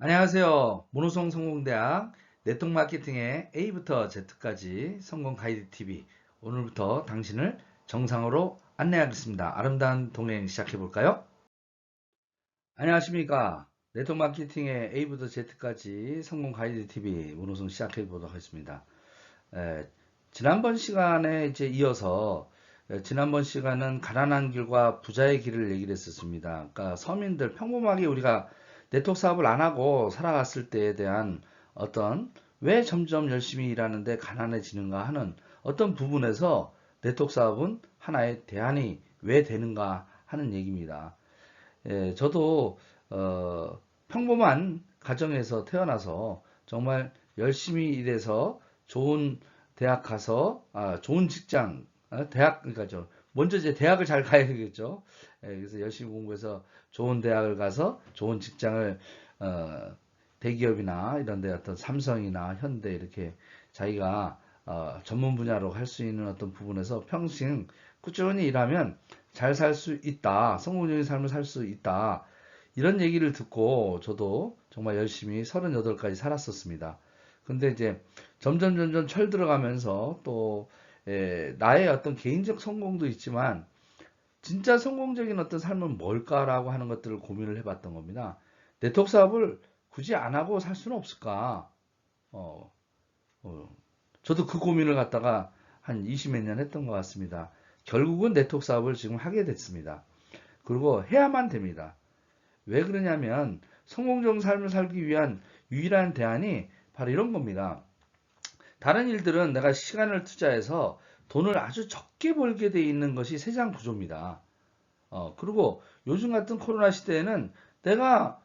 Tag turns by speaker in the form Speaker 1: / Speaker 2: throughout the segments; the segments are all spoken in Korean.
Speaker 1: 안녕하세요. 모노송 성공대학 네트워크 마케팅의 A부터 Z까지 성공 가이드 TV. 오늘부터 당신을 정상으로 안내하겠습니다. 아름다운 동행 시작해 볼까요? 안녕하십니까. 네트워크 마케팅의 A부터 Z까지 성공 가이드 TV 모노송 시작해 보도록 하겠습니다. 에, 지난번 시간에 이제 이어서 지난번 시간은 가난한 길과 부자의 길을 얘기를 했었습니다. 그러니까 서민들 평범하게 우리가 네트워크 사업을 안 하고 살아갔을 때에 대한 어떤 왜 점점 열심히 일하는데 가난해지는가 하는 어떤 부분에서 네트워크 사업은 하나의 대안이 왜 되는가 하는 얘기입니다. 저도 평범한 가정에서 태어나서 정말 열심히 일해서 좋은 대학 가서 좋은 직장 대학 그러니까 먼저 이제 대학을 잘 가야 되겠죠. 그래서 열심히 공부해서 좋은 대학을 가서 좋은 직장을 대기업이나 이런 데 어떤 삼성이나 현대 이렇게 자기가 전문 분야로 할 수 있는 어떤 부분에서 평생 꾸준히 일하면 잘 살 수 있다. 성공적인 삶을 살 수 있다. 이런 얘기를 듣고 저도 정말 열심히 38까지 살았었습니다. 근데 이제 점점 철 들어가면서 또 나의 어떤 개인적 성공도 있지만 진짜 성공적인 어떤 삶은 뭘까라고 하는 것들을 고민을 해봤던 겁니다. 네트워크 사업을 굳이 안 하고 살 수는 없을까? 어, 어, 저도 그 고민을 갖다가 한 20몇 년 했던 것 같습니다. 결국은 네트워크 사업을 지금 하게 됐습니다. 그리고 해야만 됩니다. 왜 그러냐면 성공적인 삶을 살기 위한 유일한 대안이 바로 이런 겁니다. 다른 일들은 내가 시간을 투자해서 돈을 아주 적게 벌게 돼 있는 것이 세상 구조입니다. 그리고 요즘 같은 코로나 시대에는 내가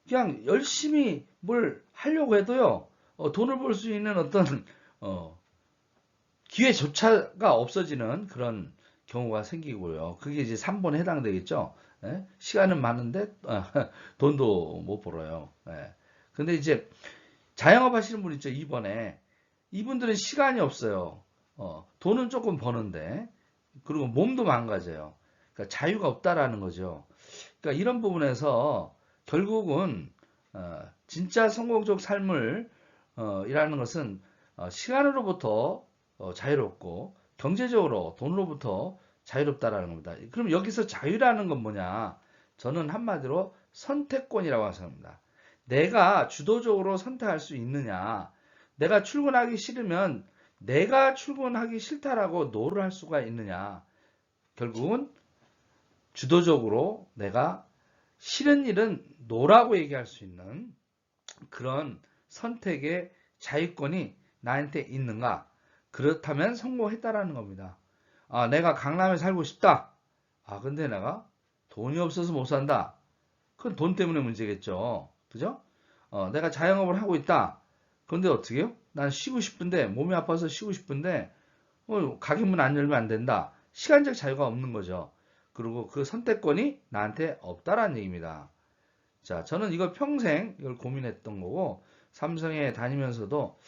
Speaker 1: 그냥 열심히 뭘 하려고 해도요, 돈을 벌 수 있는 어떤, 어, 기회조차가 없어지는 그런 경우가 생기고요. 그게 이제 3번에 해당되겠죠. 예? 시간은 많은데 돈도 못 벌어요. 예. 근데 이제 자영업 하시는 분 있죠. 2번에. 이분들은 시간이 없어요. 돈은 조금 버는데 그리고 몸도 망가져요. 그러니까 자유가 없다라는 거죠. 그러니까 이런 부분에서 결국은 진짜 성공적 삶을 이라는 것은 시간으로부터 자유롭고 경제적으로 돈으로부터 자유롭다라는 겁니다. 그럼 여기서 자유라는 건 뭐냐? 저는 한마디로 선택권이라고 생각합니다. 내가 주도적으로 선택할 수 있느냐? 내가 출근하기 싫으면 내가 출근하기 싫다라고 노를 할 수가 있느냐? 결국은 주도적으로 내가 싫은 일은 노라고 얘기할 수 있는 그런 선택의 자유권이 나한테 있는가? 그렇다면 성공했다라는 겁니다. 내가 강남에 살고 싶다. 근데 내가 돈이 없어서 못 산다. 그건 돈 때문에 문제겠죠. 그죠? 내가 자영업을 하고 있다. 그런데 어떻게 해요? 난 쉬고 싶은데, 몸이 아파서 쉬고 싶은데, 가게 문 안 열면 안 된다. 시간적 자유가 없는 거죠. 그리고 그 선택권이 나한테 없다라는 얘기입니다. 자, 저는 이걸 평생 이걸 고민했던 거고, 삼성에 다니면서도,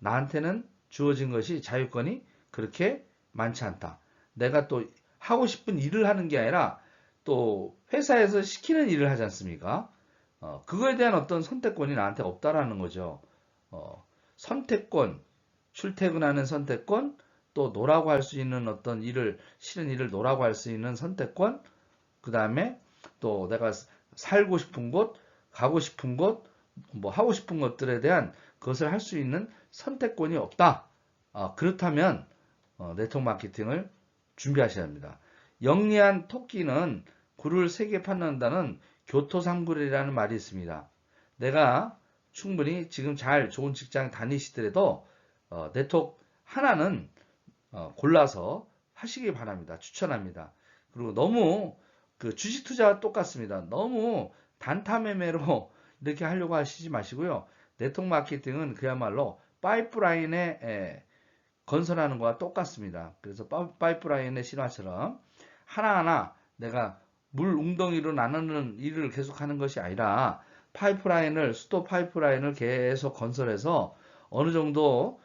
Speaker 1: 나한테는 주어진 것이 자유권이 그렇게 많지 않다. 내가 또 하고 싶은 일을 하는 게 아니라, 또 회사에서 시키는 일을 하지 않습니까? 그거에 대한 어떤 선택권이 나한테 없다라는 거죠. 선택권, 출퇴근하는 선택권, 또 노라고 할 수 있는 어떤 일을, 싫은 일을 노라고 할 수 있는 선택권, 그 다음에 또 내가 살고 싶은 곳, 가고 싶은 곳, 뭐 하고 싶은 것들에 대한 그것을 할 수 있는 선택권이 없다. 그렇다면 네트워크 마케팅을 준비하셔야 합니다. 영리한 토끼는 굴을 3개 파는다는 교토상굴이라는 말이 있습니다. 내가 충분히 지금 잘 좋은 직장 다니시더라도 네트워크 하나는 골라서 하시기 바랍니다. 추천합니다. 그리고 너무 그 주식 투자와 똑같습니다. 너무 단타 매매로 이렇게 하려고 하시지 마시고요. 네트워크 마케팅은 그야말로 파이프라인에 건설하는 거와 똑같습니다. 그래서 파이프라인의 신화처럼 하나하나 내가 물 웅덩이로 나누는 일을 계속하는 것이 아니라 수도 파이프라인을 계속 건설해서 어느 정도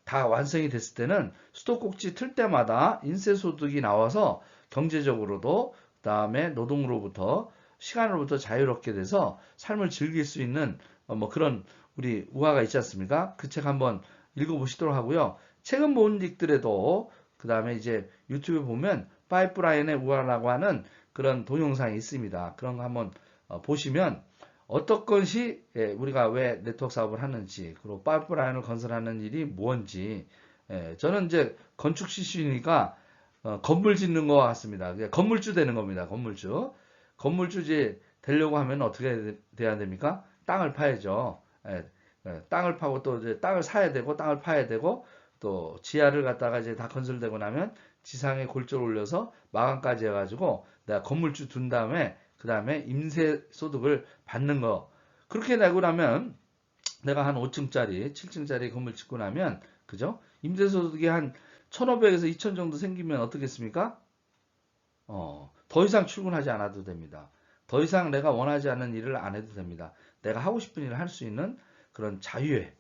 Speaker 1: 다 완성이 됐을 때는 수도꼭지 틀 때마다 인쇄소득이 나와서 경제적으로도 그다음에 노동으로부터 시간으로부터 자유롭게 돼서 삶을 즐길 수 있는 뭐 그런 우리 우화가 있지 않습니까? 그 책 한번 읽어보시도록 하고요. 책은 못 읽더라도 그 다음에 이제 유튜브 보면 파이프라인의 우화라고 하는 그런 동영상이 있습니다. 그런 거 한번 보시면 어떤 것이 우리가 왜 네트워크 사업을 하는지 그리고 파이프라인을 건설하는 일이 뭔지 저는 이제 건축 출신이니까 건물 짓는 것 같습니다. 건물주 되는 겁니다. 건물주. 건물주지 되려고 하면 어떻게 돼야 됩니까? 땅을 파야죠. 땅을 파고 또 이제 땅을 사야 되고 땅을 파야 되고 또 지하를 갖다가 이제 다 건설되고 나면 지상에 골조를 올려서 마감까지 해가지고 내가 건물주 둔 다음에 그 다음에 임대 소득을 받는 거. 그렇게 되고 나면 내가 한 5층짜리, 7층짜리 건물 짓고 나면 그죠? 임대 소득이 한 1,500에서 2,000 정도 생기면 어떻겠습니까? 더 이상 출근하지 않아도 됩니다. 더 이상 내가 원하지 않는 일을 안 해도 됩니다. 내가 하고 싶은 일을 할 수 있는 그런 자유의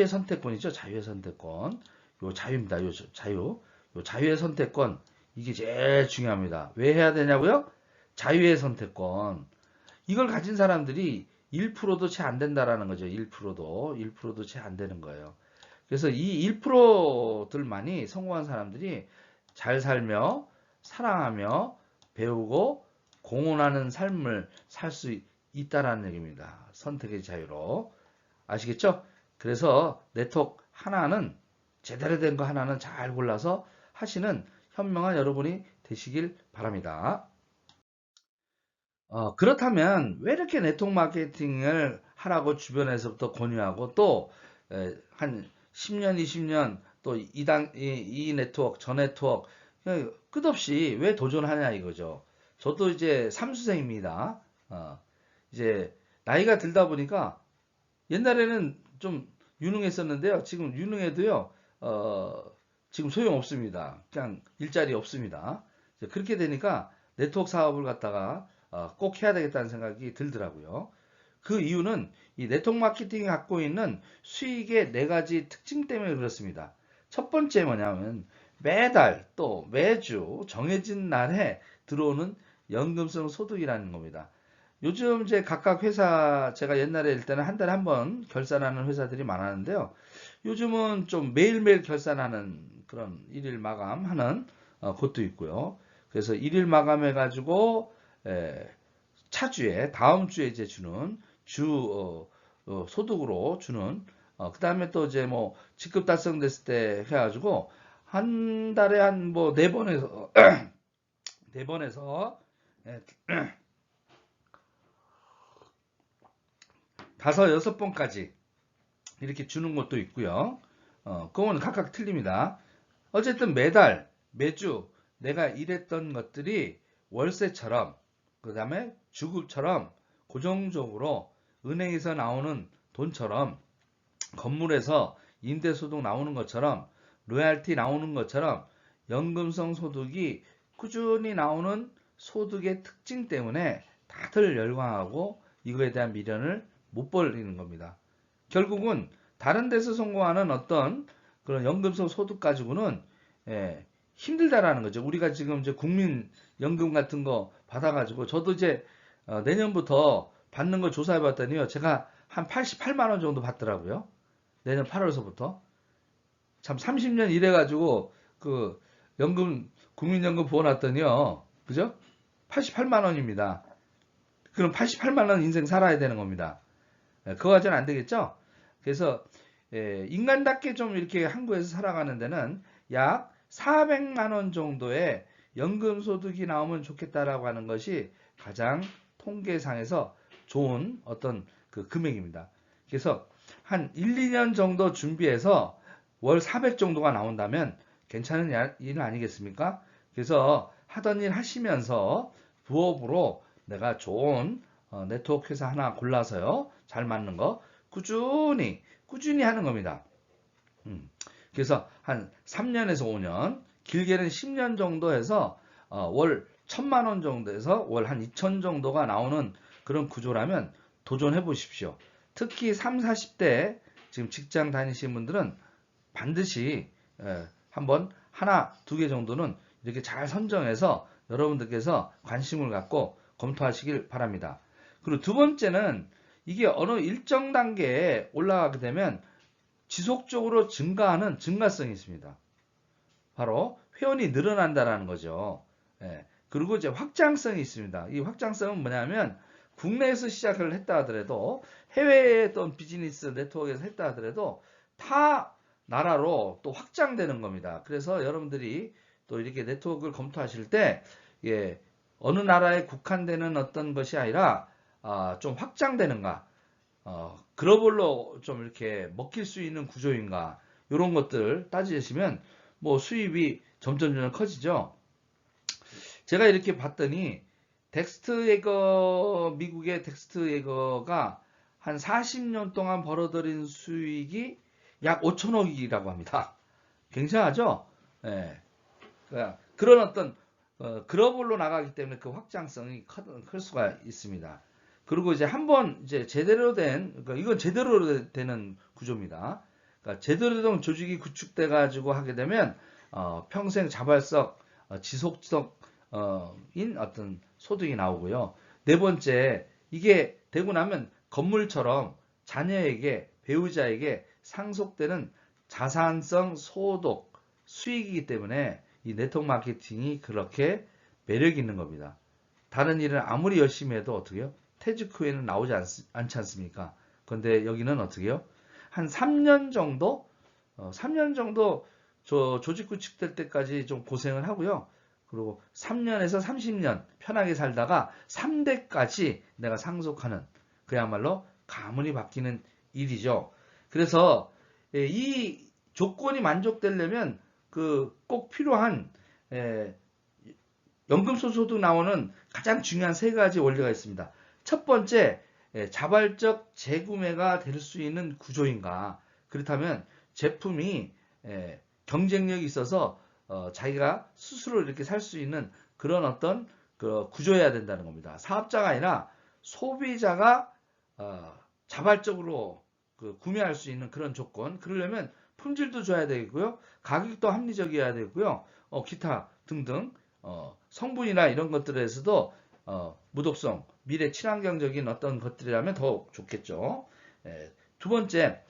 Speaker 1: 선택권이죠. 자유의 선택권. 요 자유입니다. 요 자유. 요 자유의 선택권. 이게 제일 중요합니다. 왜 해야 되냐고요? 자유의 선택권. 이걸 가진 사람들이 1%도 채 안 된다라는 거죠. 1%도 채 안 되는 거예요. 그래서 이 1%들만이 성공한 사람들이 잘 살며 사랑하며 배우고 공헌하는 삶을 살 수 있다라는 얘기입니다. 선택의 자유로. 아시겠죠? 그래서 네트워크 하나는 제대로 된 거 하나는 잘 골라서 하시는 현명한 여러분이 되시길 바랍니다. 그렇다면 왜 이렇게 네트워크 마케팅을 하라고 주변에서부터 권유하고 또 한 10년, 20년 또 이 네트워크, 저 네트워크 끝없이 왜 도전하냐 이거죠. 저도 이제 삼수생입니다. 이제 나이가 들다 보니까 옛날에는 좀 유능했었는데요. 지금 유능해도요. 지금 소용없습니다. 그냥 일자리 없습니다. 그렇게 되니까 네트워크 사업을 갖다가 꼭 해야 되겠다는 생각이 들더라고요. 그 이유는 이 네트워크 마케팅이 갖고 있는 수익의 네 가지 특징 때문에 그렇습니다. 첫 번째 뭐냐면 매달 또 매주 정해진 날에 들어오는 연금성 소득이라는 겁니다. 요즘 이제 각각 회사 제가 옛날에 일단은 한 달에 한 번 결산하는 회사들이 많았는데요. 요즘은 좀 매일매일 결산하는 그런 일일 마감하는 곳도 있고요. 그래서 일일 마감해 가지고 차주에 다음 주에 이제 주는 소득으로 주는 그 다음에 또 이제 뭐 직급 달성됐을 때 해가지고 한 달에 한 뭐 네 번에서 네 번에서 다섯 여섯 번까지 이렇게 주는 것도 있고요. 그건 각각 틀립니다. 어쨌든 매달 매주 내가 일했던 것들이 월세처럼 그 다음에 주급처럼 고정적으로 은행에서 나오는 돈처럼 건물에서 임대소득 나오는 것처럼 로얄티 나오는 것처럼 연금성 소득이 꾸준히 나오는 소득의 특징 때문에 다들 열광하고 이거에 대한 미련을 못 버리는 겁니다. 결국은 다른 데서 성공하는 어떤 그런 연금성 소득 가지고는 힘들다라는 거죠. 우리가 지금 이제 국민연금 같은 거 받아가지고 저도 이제 내년부터 받는 거 조사해 봤더니요. 제가 한 88만 원 정도 받더라고요. 내년 8월서부터. 참 30년 일해가지고 그 국민연금 부어놨더니요. 그죠? 88만 원입니다. 그럼 88만 원 인생 살아야 되는 겁니다. 그거 가지고는 안 되겠죠? 그래서 인간답게 좀 이렇게 한국에서 살아가는 데는 약 400만 원 정도의 연금 소득이 나오면 좋겠다라고 하는 것이 가장 통계상에서 좋은 어떤 그 금액입니다. 그래서 한 1, 2년 정도 준비해서 월 400 정도가 나온다면 괜찮은 일 아니겠습니까? 그래서 하던 일 하시면서 부업으로 내가 좋은 네트워크 회사 하나 골라서요. 잘 맞는 거 꾸준히 하는 겁니다. 그래서 한 3년에서 5년, 길게는 10년 정도 해서 월 1,000만 원 정도에서 월 한 2천 정도가 나오는 그런 구조라면 도전해 보십시오. 특히 3, 40대 지금 직장 다니시는 분들은 반드시 한번 하나, 두 개 정도는 이렇게 잘 선정해서 여러분들께서 관심을 갖고 검토하시길 바랍니다. 그리고 두 번째는 이게 어느 일정 단계에 올라가게 되면 지속적으로 증가하는 증가성이 있습니다. 바로 회원이 늘어난다라는 거죠. 예. 그리고 이제 확장성이 있습니다. 이 확장성은 뭐냐면 국내에서 시작을 했다 하더라도 해외의 어떤 비즈니스 네트워크에서 했다 하더라도 타 나라로 또 확장되는 겁니다. 그래서 여러분들이 또 이렇게 네트워크를 검토하실 때 예, 어느 나라에 국한되는 어떤 것이 아니라 좀 확장되는가, 글로벌로 좀 이렇게 먹힐 수 있는 구조인가 이런 것들 따지시면 뭐 수입이 점점 커지죠. 제가 이렇게 봤더니 미국의 덱스트 예거가 한 40년 동안 벌어들인 수익이 약 5천억이라고 합니다. 굉장하죠? 예. 그런 어떤 글로벌로 나가기 때문에 그 확장성이 클 수가 있습니다. 그리고 이제 한번 이제 제대로 된, 그러니까 이건 제대로 되는 구조입니다. 그러니까 제대로 된 조직이 구축돼 가지고 하게 되면 평생 자발적, 지속적인 어떤 소득이 나오고요. 네 번째, 이게 되고 나면 건물처럼 자녀에게, 배우자에게 상속되는 자산성 소득, 수익이기 때문에 이 네트워크 마케팅이 그렇게 매력 있는 겁니다. 다른 일을 아무리 열심히 해도 어떻게요? 퇴직 후에는 나오지 않지 않습니까? 그런데 여기는 어떻게요? 한 3년 정도, 3년 정도 조직 구축될 때까지 좀 고생을 하고요. 그리고 3년에서 30년 편하게 살다가 3대까지 내가 상속하는 그야말로 가문이 바뀌는 일이죠. 그래서 이 조건이 만족되려면 그 꼭 필요한 연금소득 나오는 가장 중요한 세 가지 원리가 있습니다. 첫 번째, 자발적 재구매가 될 수 있는 구조인가. 그렇다면 제품이 경쟁력이 있어서 자기가 스스로 이렇게 살 수 있는 그런 어떤 그 구조여야 된다는 겁니다. 사업자가 아니라 소비자가 자발적으로 구매할 수 있는 그런 조건. 그러려면 품질도 줘야 되고요. 가격도 합리적이어야 되고요. 기타 등등 성분이나 이런 것들에서도 무독성, 미래 친환경적인 어떤 것들이라면 더 좋겠죠. 두 번째,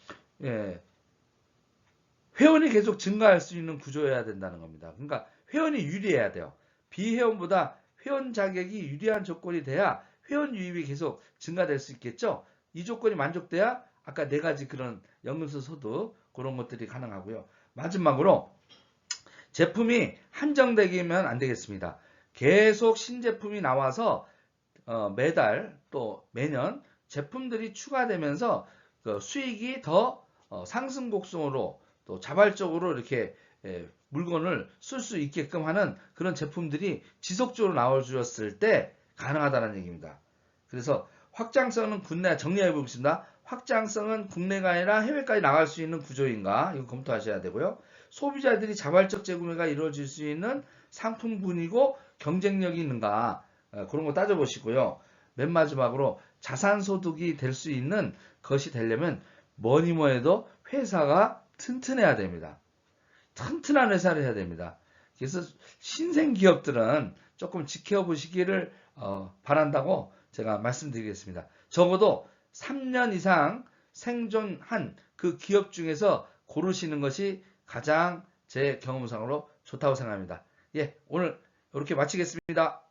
Speaker 1: 회원이 계속 증가할 수 있는 구조여야 된다는 겁니다. 그러니까 회원이 유리해야 돼요. 비회원보다 회원 자격이 유리한 조건이 돼야 회원 유입이 계속 증가될 수 있겠죠. 이 조건이 만족돼야 아까 네 가지 그런 연금소 소득 그런 것들이 가능하고요. 마지막으로 제품이 한정되기면 안 되겠습니다. 계속 신제품이 나와서 매달 또 매년 제품들이 추가되면서 수익이 더 상승 곡선으로 또 자발적으로 이렇게 물건을 쓸 수 있게끔 하는 그런 제품들이 지속적으로 나와주었을 때 가능하다는 얘기입니다. 그래서 확장성은 국내 정리해 보겠습니다. 확장성은 국내가 아니라 해외까지 나갈 수 있는 구조인가 이거 검토하셔야 되고요. 소비자들이 자발적 재구매가 이루어질 수 있는 상품군이고 경쟁력이 있는가 그런 거 따져보시고요. 맨 마지막으로 자산소득이 될 수 있는 것이 되려면 뭐니 해도 회사가 튼튼해야 됩니다. 튼튼한 회사를 해야 됩니다. 그래서 신생 기업들은 조금 지켜보시기를 바란다고 제가 말씀드리겠습니다. 적어도 3년 이상 생존한 그 기업 중에서 고르시는 것이 가장 제 경험상으로 좋다고 생각합니다. 예, 오늘 이렇게 마치겠습니다.